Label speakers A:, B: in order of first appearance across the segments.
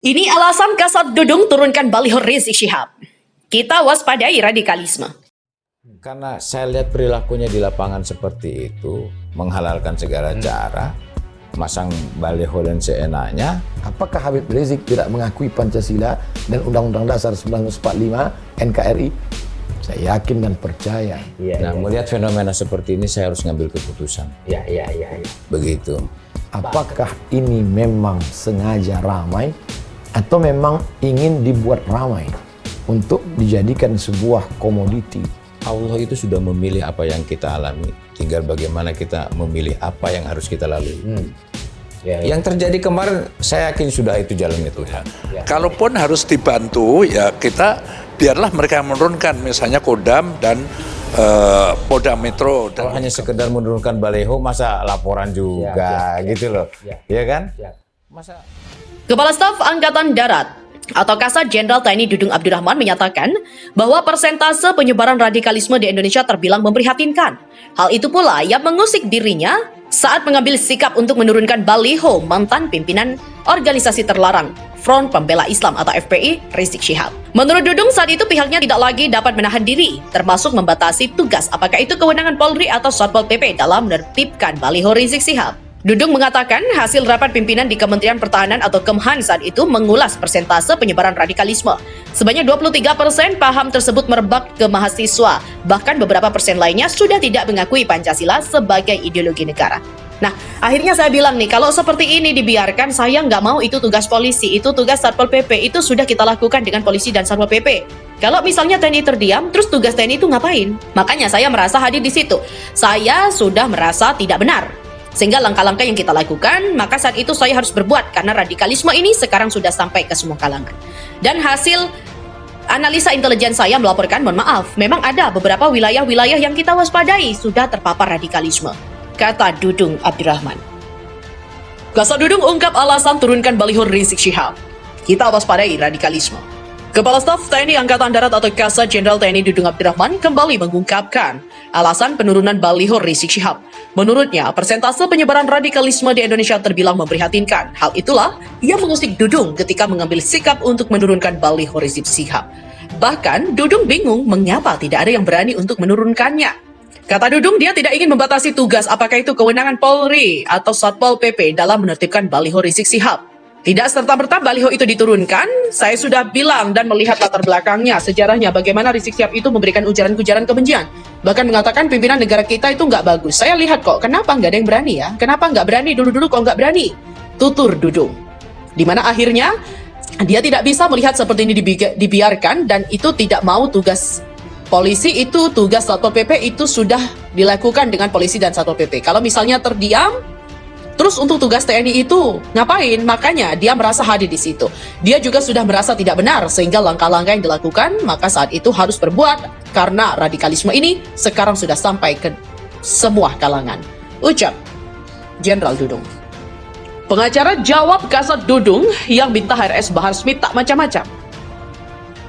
A: Ini alasan Kasat Dudung turunkan baliho Rizik Syihab. Kita waspadai radikalisme.
B: Karena saya lihat perilakunya di lapangan seperti itu, menghalalkan segala cara, masang baliho dan seenaknya.
C: Apakah Habib Rizik tidak mengakui Pancasila dan Undang-Undang Dasar 1945 NKRI? Saya yakin dan percaya.
B: Melihat fenomena seperti ini, saya harus ngambil keputusan. Begitu.
C: Apakah ini memang sengaja ramai atau memang ingin dibuat ramai untuk dijadikan sebuah komoditi?
B: Allah itu sudah memilih apa yang kita alami. Tinggal bagaimana kita memilih apa yang harus kita lalui. Yang terjadi kemarin, saya yakin sudah itu jalannya Tuhan.
D: Kalaupun harus dibantu, ya kita biarlah mereka menurunkan, misalnya Kodam dan Polda Metro.
B: Kalau hanya sekedar menurunkan baliho, masa laporan juga gitu loh. Ya kan? Masa...
A: Kepala Staf Angkatan Darat atau Kasat Jenderal TNI Dudung Abdurrahman menyatakan bahwa persentase penyebaran radikalisme di Indonesia terbilang memprihatinkan. Hal itu pula yang mengusik dirinya saat mengambil sikap untuk menurunkan baliho mantan pimpinan organisasi terlarang Front Pembela Islam atau FPI, Rizik Syihab. Menurut Dudung, saat itu pihaknya tidak lagi dapat menahan diri, termasuk membatasi tugas apakah itu kewenangan Polri atau Satpol PP dalam menertibkan baliho Rizik Syihab. Dudung mengatakan hasil rapat pimpinan di Kementerian Pertahanan atau Kemhan saat itu mengulas persentase penyebaran radikalisme. Sebanyak 23% paham tersebut merebak ke mahasiswa, bahkan beberapa persen lainnya sudah tidak mengakui Pancasila sebagai ideologi negara. Nah, akhirnya saya bilang nih, kalau seperti ini dibiarkan, saya nggak mau itu tugas polisi, itu tugas Satpol PP, itu sudah kita lakukan dengan polisi dan Satpol PP. Kalau misalnya TNI terdiam, terus tugas TNI itu ngapain? Makanya saya merasa hadir di situ. Saya sudah merasa tidak benar. Sehingga langkah-langkah yang kita lakukan, maka saat itu saya harus berbuat karena radikalisme ini sekarang sudah sampai ke semua kalangan. Dan hasil analisa intelijen saya melaporkan, mohon maaf, memang ada beberapa wilayah-wilayah yang kita waspadai sudah terpapar radikalisme, kata Dudung Abdurrahman. Kasat Dudung ungkap alasan turunkan baliho Rizik Syihab. Kita waspadai radikalisme. Kepala Staf TNI Angkatan Darat atau Kasat Jenderal TNI Dudung Abdurrahman kembali mengungkapkan alasan penurunan baliho Rizik Syihab. Menurutnya, persentase penyebaran radikalisme di Indonesia terbilang memprihatinkan. Hal itulah yang mengusik Dudung ketika mengambil sikap untuk menurunkan baliho Rizik Syihab. Bahkan, Dudung bingung mengapa tidak ada yang berani untuk menurunkannya. Kata Dudung, dia tidak ingin membatasi tugas apakah itu kewenangan Polri atau Satpol PP dalam menertibkan baliho Rizik Syihab. Tidak serta-merta baliho itu diturunkan, saya sudah bilang dan melihat latar belakangnya, sejarahnya bagaimana Rizik Syihab itu memberikan ujaran-ujaran kebencian. Bahkan mengatakan pimpinan negara kita itu nggak bagus. Saya lihat kok, kenapa nggak ada yang berani ya? Kenapa nggak berani dulu-dulu kok nggak berani? Tutur Dudung. Dimana akhirnya dia tidak bisa melihat seperti ini dibiarkan dan itu tidak mau tugas polisi itu, tugas Satpol PP itu sudah dilakukan dengan polisi dan Satpol PP. Kalau misalnya terdiam, terus untuk tugas TNI itu ngapain? Makanya dia merasa hadir di situ. Dia juga sudah merasa tidak benar sehingga langkah-langkah yang dilakukan maka saat itu harus berbuat karena radikalisme ini sekarang sudah sampai ke semua kalangan. Ucap Jenderal Dudung. Pengacara jawab Kasat Dudung yang minta HRS Bahar Smith tak macam-macam.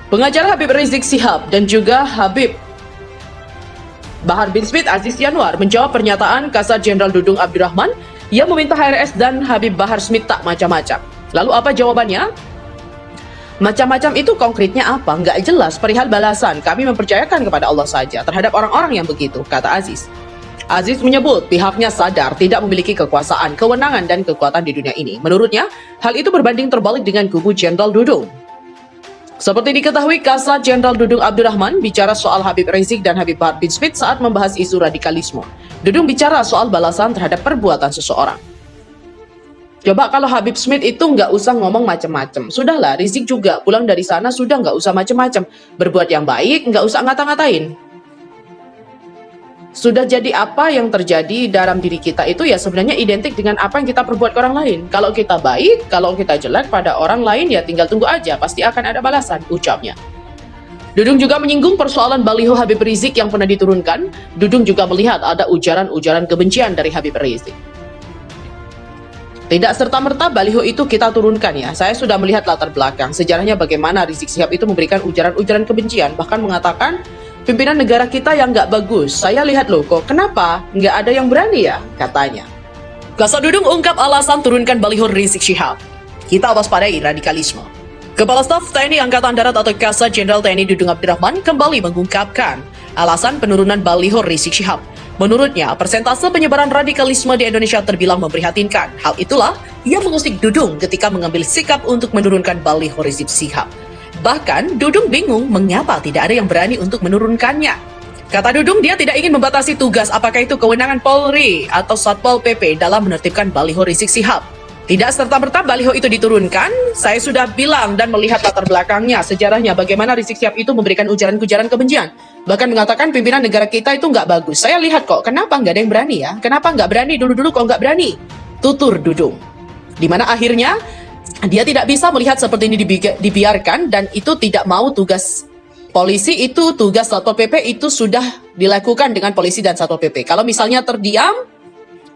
A: Pengacara Habib Rizik Syihab dan juga Habib Bahar bin Smith Aziz Yanwar menjawab pernyataan Kasat Jenderal Dudung Abdurrahman yang meminta HRS dan Habib Bahar Smith tak macam-macam. Lalu apa jawabannya? Macam-macam itu konkretnya apa? Nggak jelas, perihal balasan. Kami mempercayakan kepada Allah saja terhadap orang-orang yang begitu, kata Aziz. Aziz menyebut pihaknya sadar tidak memiliki kekuasaan, kewenangan, dan kekuatan di dunia ini. Menurutnya, hal itu berbanding terbalik dengan kubu Jenderal Dudung. Seperti diketahui, Kasat Jenderal Dudung Abdurrahman bicara soal Habib Rizik dan Habib Bahar bin Smith saat membahas isu radikalisme. Dudung bicara soal balasan terhadap perbuatan seseorang. Coba kalau Habib Smith itu nggak usah ngomong macam-macam. Sudahlah, Rizik juga pulang dari sana sudah nggak usah macam-macam. Berbuat yang baik, nggak usah ngata-ngatain. Sudah jadi apa yang terjadi dalam diri kita itu ya sebenarnya identik dengan apa yang kita perbuat ke orang lain. Kalau kita baik, kalau kita jelek pada orang lain ya tinggal tunggu aja, pasti akan ada balasan, ucapnya. Dudung juga menyinggung persoalan baliho Habib Rizik yang pernah diturunkan. Dudung juga melihat ada ujaran-ujaran kebencian dari Habib Rizik. Tidak serta-merta baliho itu kita turunkan ya. Saya sudah melihat latar belakang, sejarahnya bagaimana Rizik Syihab itu memberikan ujaran-ujaran kebencian, bahkan mengatakan pimpinan negara kita yang nggak bagus. Saya lihat loh kok, kenapa nggak ada yang berani ya, katanya. Kasat Dudung ungkap alasan turunkan baliho Rizik Syihab. Kita waspadai radikalisme. Kepala Staf TNI Angkatan Darat atau Kasat Jenderal TNI Dudung Abdurrahman kembali mengungkapkan alasan penurunan baliho Rizik Syihab. Menurutnya, persentase penyebaran radikalisme di Indonesia terbilang memprihatinkan. Hal itulah yang mengusik Dudung ketika mengambil sikap untuk menurunkan baliho Rizik Syihab. Bahkan, Dudung bingung mengapa tidak ada yang berani untuk menurunkannya. Kata Dudung, dia tidak ingin membatasi tugas apakah itu kewenangan Polri atau Satpol PP dalam menertibkan baliho Rizik Syihab. Tidak serta-merta baliho itu diturunkan, saya sudah bilang dan melihat latar belakangnya, sejarahnya, bagaimana Rizik Syihab itu memberikan ujaran-ujaran kebencian. Bahkan mengatakan pimpinan negara kita itu nggak bagus. Saya lihat kok, kenapa nggak ada yang berani ya? Kenapa nggak berani dulu-dulu kok nggak berani? Tutur Dudung. Dimana akhirnya, dia tidak bisa melihat seperti ini dibiarkan dan itu tidak mau tugas polisi itu, tugas Satpol PP itu sudah dilakukan dengan polisi dan Satpol PP. Kalau misalnya terdiam,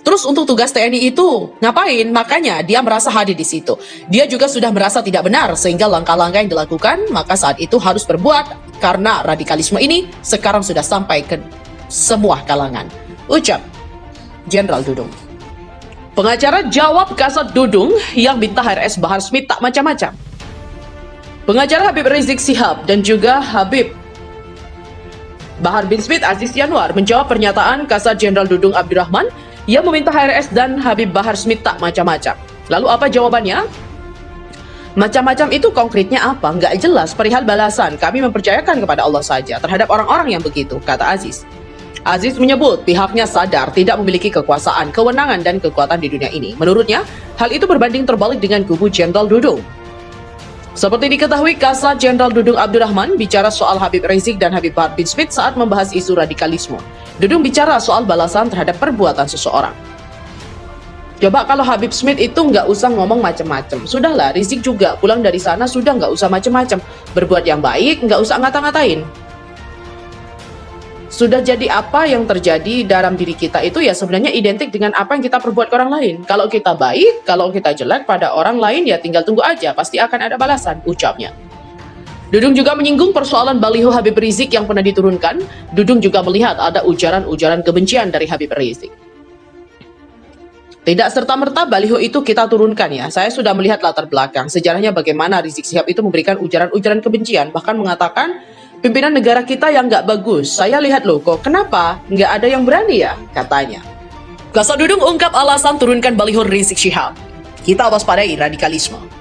A: terus untuk tugas TNI itu ngapain? Makanya dia merasa hadir di situ. Dia juga sudah merasa tidak benar sehingga langkah-langkah yang dilakukan maka saat itu harus berbuat karena radikalisme ini sekarang sudah sampai ke semua kalangan. Ucap Jenderal Dudung. Pengacara jawab Kasat Dudung yang minta HRS Bahar Smith tak macam-macam. Pengacara Habib Rizik Syihab dan juga Habib Bahar bin Smith Aziz Yanwar menjawab pernyataan Kasat Jenderal Dudung Abdurrahman yang meminta HRS dan Habib Bahar Smith tak macam-macam. Lalu apa jawabannya? Macam-macam itu konkretnya apa? Nggak jelas, perihal balasan. Kami mempercayakan kepada Allah saja terhadap orang-orang yang begitu, kata Aziz. Aziz menyebut pihaknya sadar tidak memiliki kekuasaan, kewenangan, dan kekuatan di dunia ini. Menurutnya, hal itu berbanding terbalik dengan kubu Jenderal Dudung. Seperti diketahui, Kasat Jenderal Dudung Abdurrahman bicara soal Habib Rizik dan Habib Bahar bin Smith saat membahas isu radikalisme. Dudung bicara soal balasan terhadap perbuatan seseorang. Coba kalau Habib Smith itu nggak usah ngomong macam-macam. Sudahlah, Rizik juga pulang dari sana sudah nggak usah macam-macam. Berbuat yang baik, nggak usah ngata-ngatain. Sudah jadi apa yang terjadi dalam diri kita itu ya sebenarnya identik dengan apa yang kita perbuat ke orang lain. Kalau kita baik, kalau kita jelek pada orang lain ya tinggal tunggu aja, pasti akan ada balasan, ucapnya. Dudung juga menyinggung persoalan baliho Habib Rizik yang pernah diturunkan. Dudung juga melihat ada ujaran-ujaran kebencian dari Habib Rizik. Tidak serta-merta baliho itu kita turunkan ya. Saya sudah melihat latar belakang. Sejarahnya bagaimana Rizik Syihab itu memberikan ujaran-ujaran kebencian. Bahkan mengatakan pimpinan negara kita yang nggak bagus. Saya lihat loh kok, kenapa nggak ada yang berani ya, katanya. Kasat Dudung ungkap alasan turunkan baliho Rizik Syihab. Kita waspadai radikalisme.